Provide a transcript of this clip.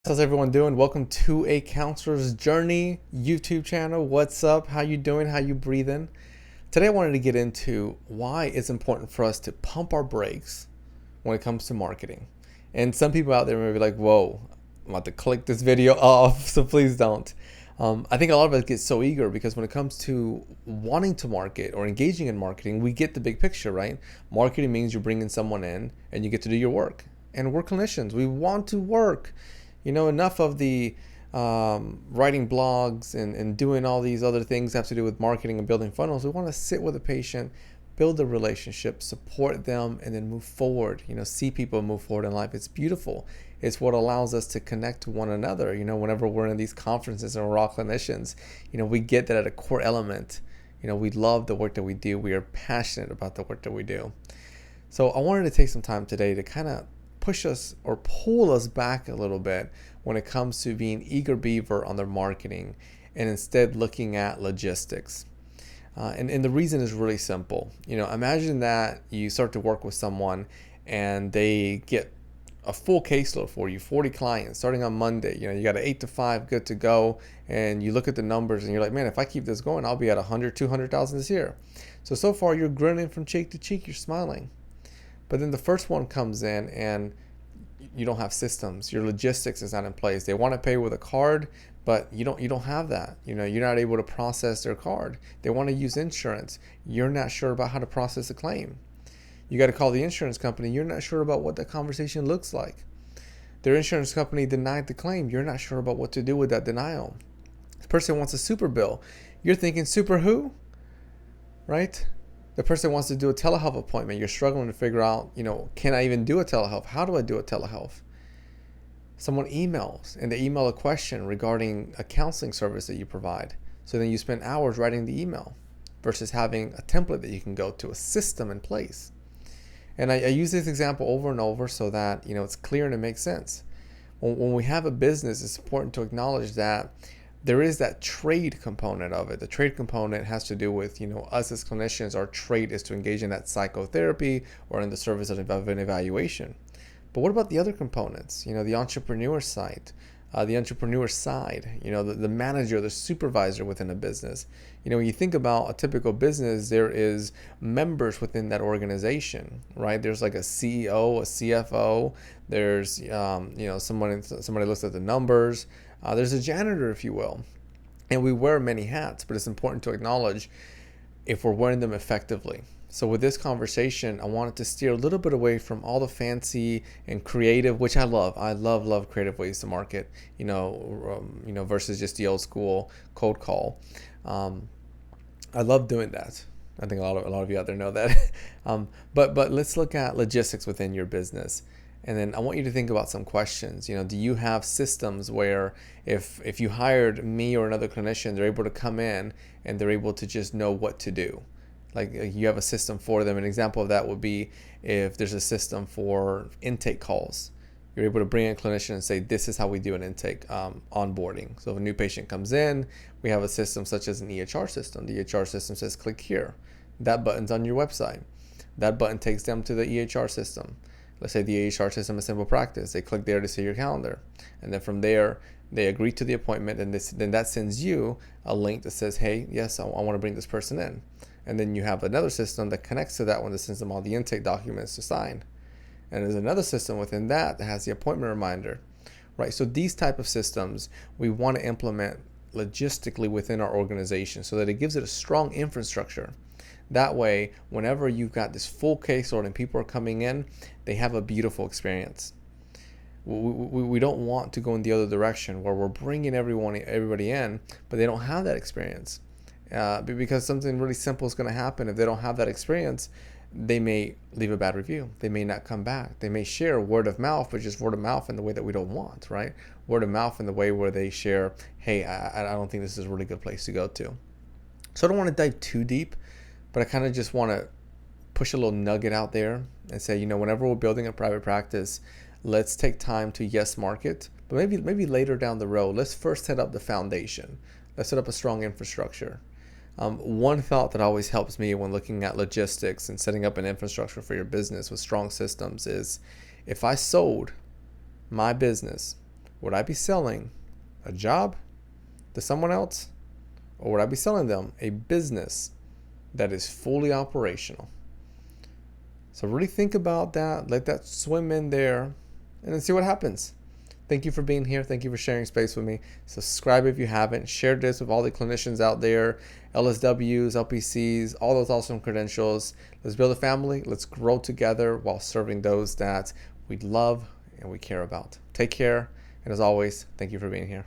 How's everyone doing? Welcome to A Counselor's Journey YouTube channel. What's up? How you doing? How you breathing? Today I wanted to get into why it's important for us to pump our brakes when it comes to marketing. And some people out there may be like, whoa, I'm about to click this video off, so please don't. I think a lot of us get so eager because when it comes to wanting to market or engaging in marketing, we get the big picture, right? Marketing means you're bringing someone in and you get to do your work. And we're clinicians. We want to work. Enough of the writing blogs and doing all these other things that have to do with marketing and building funnels. We want to sit with a patient, build a relationship, support them, and then move forward. See people move forward in life. It's beautiful. It's what allows us to connect to one another. Whenever we're in these conferences and we're all clinicians, we get that at a core element. We love the work that we do. We are passionate about the work that we do. So I wanted to take some time today to kind of push us or pull us back a little bit when it comes to being eager beaver on their marketing and instead looking at logistics. And the reason is really simple. Imagine that you start to work with someone and they get a full caseload for you, 40 clients starting on Monday. You got an 8 to 5 good to go, and you look at the numbers and you're like, man, if I keep this going, I'll be at 100, 200,000 this year. So far you're grinning from cheek to cheek, you're smiling. But then the first one comes in and you don't have systems. Your logistics is not in place. They want to pay with a card, but you don't have that. You're not able to process their card. They want to use insurance. You're not sure about how to process a claim. You got to call the insurance company. You're not sure about what that conversation looks like. Their insurance company denied the claim. You're not sure about what to do with that denial. This person wants a super bill. You're thinking, super who? Right? The person wants to do a telehealth appointment. You're struggling to figure out, can I even do a telehealth? How do I do a telehealth? Someone emails and they email a question regarding a counseling service that you provide. So then you spend hours writing the email versus having a template that you can go to, a system in place. And I use this example over and over so that, it's clear and it makes sense. When we have a business, it's important to acknowledge that there is that trade component of it. The trade component has to do with, us as clinicians, our trade is to engage in that psychotherapy or in the service of an evaluation. But what about the other components? The entrepreneur side, the manager, the supervisor within a business. When you think about a typical business, there is members within that organization, right? There's like a CEO, a CFO. There's, somebody looks at the numbers. There's a janitor, if you will. And we wear many hats, but it's important to acknowledge if we're wearing them effectively. So with this conversation, I wanted to steer a little bit away from all the fancy and creative, which I love. I love creative ways to market, versus just the old school cold call. I love doing that. I think a lot of you out there know that. But let's look at logistics within your business. And then I want you to think about some questions. Do you have systems where if you hired me or another clinician, they're able to come in and they're able to just know what to do? Like you have a system for them. An example of that would be if there's a system for intake calls. You're able to bring in a clinician and say, this is how we do an intake onboarding. So if a new patient comes in, we have a system such as an EHR system. The EHR system says, click here. That button's on your website. That button takes them to the EHR system. Let's say the EHR system is Simple Practice. They click there to see your calendar. And then from there, they agree to the appointment. And then that sends you a link that says, hey, yes, I want to bring this person in. And then you have another system that connects to that one that sends them all the intake documents to sign. And there's another system within that has the appointment reminder, right? So these type of systems we want to implement logistically within our organization so that it gives it a strong infrastructure. That way, whenever you've got this full caseload and people are coming in, they have a beautiful experience. We don't want to go in the other direction where we're bringing everybody in, but they don't have that experience. Because something really simple is going to happen. If they don't have that experience, they may leave a bad review. They may not come back. They may share word of mouth, but just word of mouth in the way that we don't want, right? Word of mouth in the way where they share, hey, I don't think this is a really good place to go to. So I don't want to dive too deep, but I kind of just want to push a little nugget out there and say, whenever we're building a private practice, let's take time to market, but maybe later down the road, let's first set up the foundation. Let's set up a strong infrastructure. One thought that always helps me when looking at logistics and setting up an infrastructure for your business with strong systems is if I sold my business Would I be selling a job to someone else, or would I be selling them a business that is fully operational? So really think about that. Let that swim in there and then see what happens. Thank you for being here. Thank you for sharing space with me. Subscribe if you haven't. Share this with all the clinicians out there, LSWs, LPCs, all those awesome credentials. Let's build a family. Let's grow together while serving those that we love and we care about. Take care. And as always, thank you for being here.